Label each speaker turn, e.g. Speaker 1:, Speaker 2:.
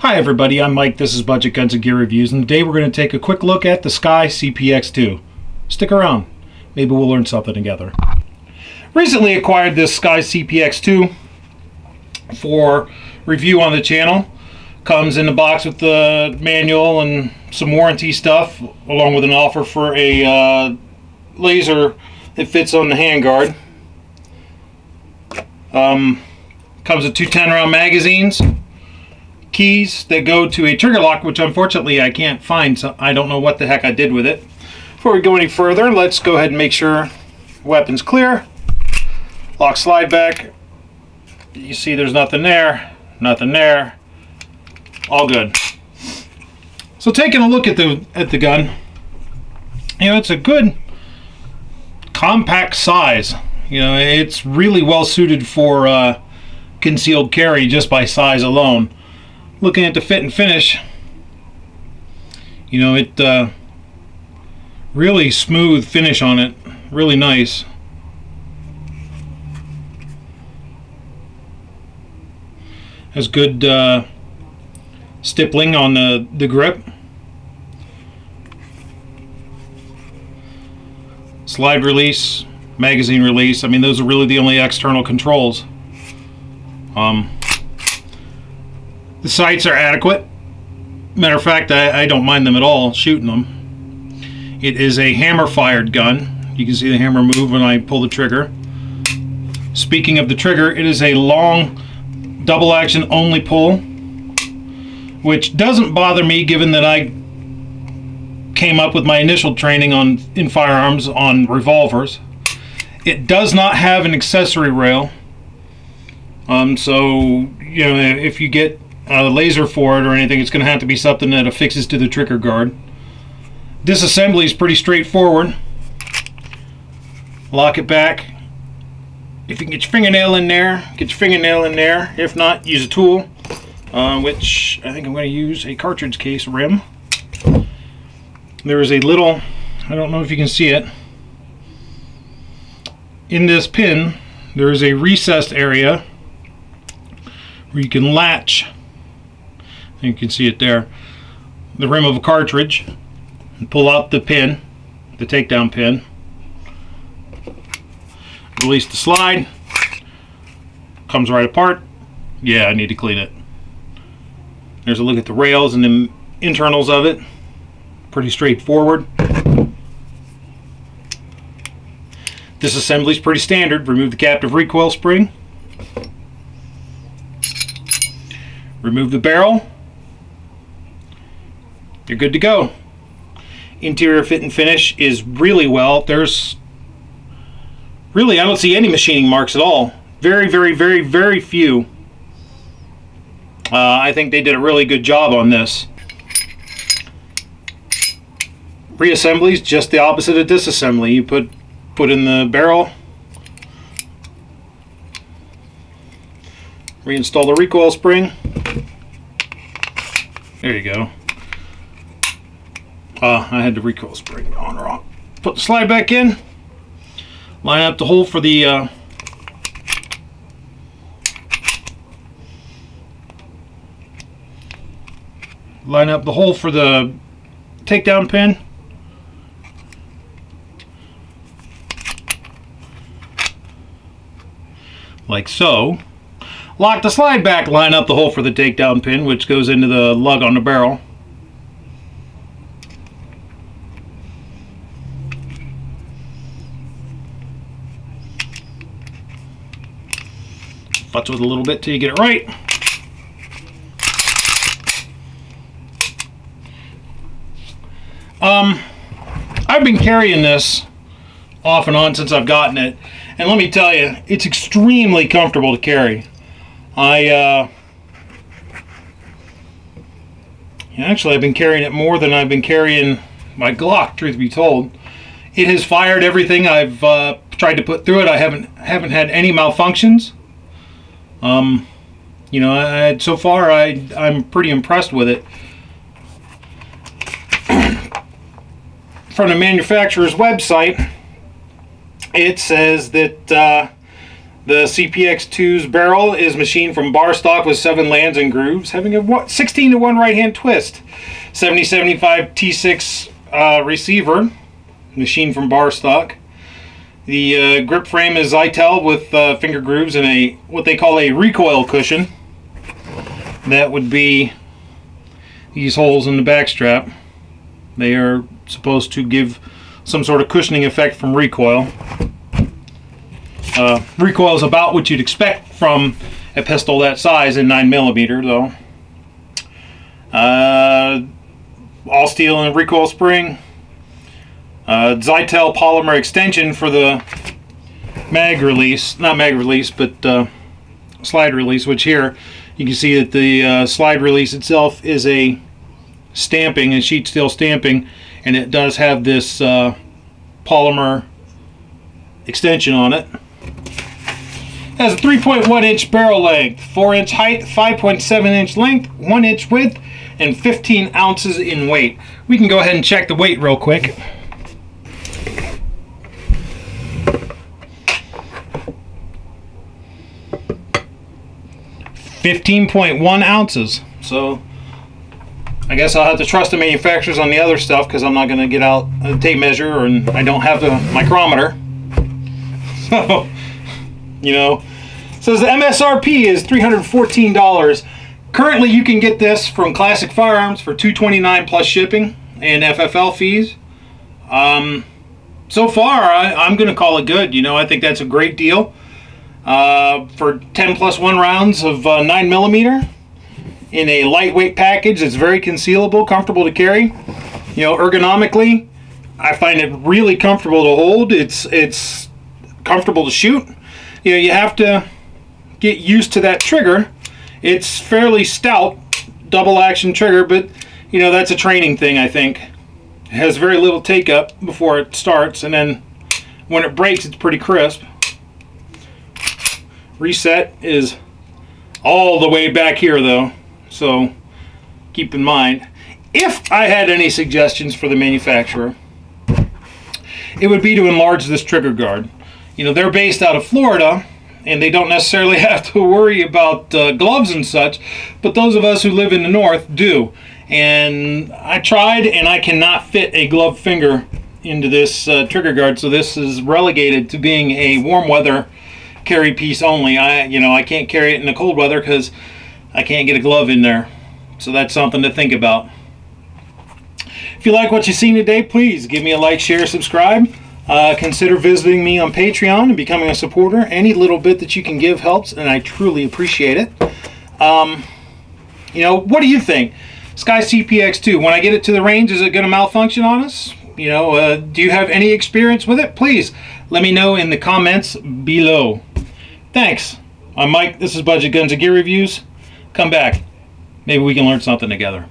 Speaker 1: Hi everybody, I'm Mike, this is Budget Guns and Gear Reviews, and today we're going to take a quick look at the SCCY CPX-2. Stick around, maybe we'll learn something together. Recently acquired this SCCY CPX-2 for review on the channel. Comes in the box with the manual and some warranty stuff, along with an offer for a laser that fits on the handguard. Comes with two 10-round magazines, keys that go to a trigger lock, which unfortunately I can't find, so I don't know what the heck I did with it. Before we go any further, let's go ahead and make sure the weapon's clear. Lock slide back. You see there's nothing there, nothing there. All good. So taking a look at the gun, you know, it's a good compact size. You know, it's really well suited for concealed carry just by size alone. Looking at the fit and finish, you know, it really smooth finish on it, really nice. Has good stippling on the grip. Slide release, magazine release. I mean, those are really the only external controls. The sights are adequate. Matter of fact, I don't mind them at all shooting them. It is a hammer fired gun. You can see the hammer move when I pull the trigger. Speaking of the trigger, it is a long double action only pull, which doesn't bother me given that I came up with my initial training in firearms on revolvers. It does not have an accessory rail, so you know, if you get a laser for it or anything, it's going to have to be something that affixes to the trigger guard. Disassembly is pretty straightforward. Lock it back. If you can get your fingernail in there, get your fingernail in there. If not, use a tool, which I think I'm going to use a cartridge case rim. There is a little, I don't know if you can see it, in this pin there is a recessed area where you can latch, you can see it there, the rim of a cartridge, and pull out the pin, the takedown pin, release the slide, comes right apart. Yeah, I need to clean it. There's a look at the rails and the internals of it. Pretty straightforward. Disassembly is pretty standard. Remove the captive recoil spring. Remove the barrel. You're good to go. Interior fit and finish is really well. There's really, I don't see any machining marks at all. Very, very, very, very few. I think they did a really good job on this. Reassembly is just the opposite of disassembly. You put in the barrel, reinstall the recoil spring. There you go. I had the recoil spring on or off. Put the slide back in. Line up the hole for the takedown pin. Like so. Lock the slide back, line up the hole for the takedown pin, which goes into the lug on the barrel. Futz with a little bit till you get it right. I've been carrying this off and on since I've gotten it, and let me tell you, it's extremely comfortable to carry. Actually, I've been carrying it more than I've been carrying my Glock, truth be told. It has fired everything I've tried to put through it. I haven't had any malfunctions. You know, so far I'm pretty impressed with it. From the manufacturer's website, it says that The CPX-2's barrel is machined from bar stock with 7 lands and grooves, having a 16-to-1 right-hand twist. 7075 T6 receiver, machined from bar stock. The grip frame is ITEL with finger grooves and what they call a recoil cushion. That would be these holes in the back strap. They are supposed to give some sort of cushioning effect from recoil. Recoil is about what you'd expect from a pistol that size in 9mm, though. All steel and recoil spring. Zytel polymer extension for the mag release, not mag release, but slide release, which here you can see that the slide release itself is a stamping, a sheet steel stamping, and it does have this polymer extension on it. It has a 3.1 inch barrel length, 4 inch height, 5.7 inch length, 1 inch width, and 15 ounces in weight. We can go ahead and check the weight real quick. .1 ounces. So I guess I'll have to trust the manufacturers on the other stuff because I'm not going to get out a tape measure and I don't have the micrometer. So, you know, says the MSRP is $314. Currently, you can get this from Classic Firearms for $229 plus shipping and FFL fees. So far, I'm going to call it good. You know, I think that's a great deal for 10+1 rounds of 9mm in a lightweight package. It's very concealable, comfortable to carry. You know, ergonomically, I find it really comfortable to hold. It's comfortable to shoot. You know, you have to get used to that trigger. It's fairly stout, double action trigger, but you know, that's a training thing, I think. It has very little take up before it starts, and then when it breaks, it's pretty crisp. Reset is all the way back here though, so keep in mind. If I had any suggestions for the manufacturer, it would be to enlarge this trigger guard. You know, they're based out of Florida, and they don't necessarily have to worry about gloves and such, but those of us who live in the north do. And I tried, and I cannot fit a glove finger into this trigger guard, so this is relegated to being a warm weather carry piece only. I can't carry it in the cold weather because I can't get a glove in there. So that's something to think about. If you like what you've seen today, please give me a like, share, subscribe. Consider visiting me on Patreon and becoming a supporter. Any little bit that you can give helps, and I truly appreciate it. You know, what do you think? SCCY CPX-2, when I get it to the range, is it going to malfunction on us? You know, do you have any experience with it? Please let me know in the comments below. Thanks. I'm Mike. This is Budget Guns and Gear Reviews. Come back. Maybe we can learn something together.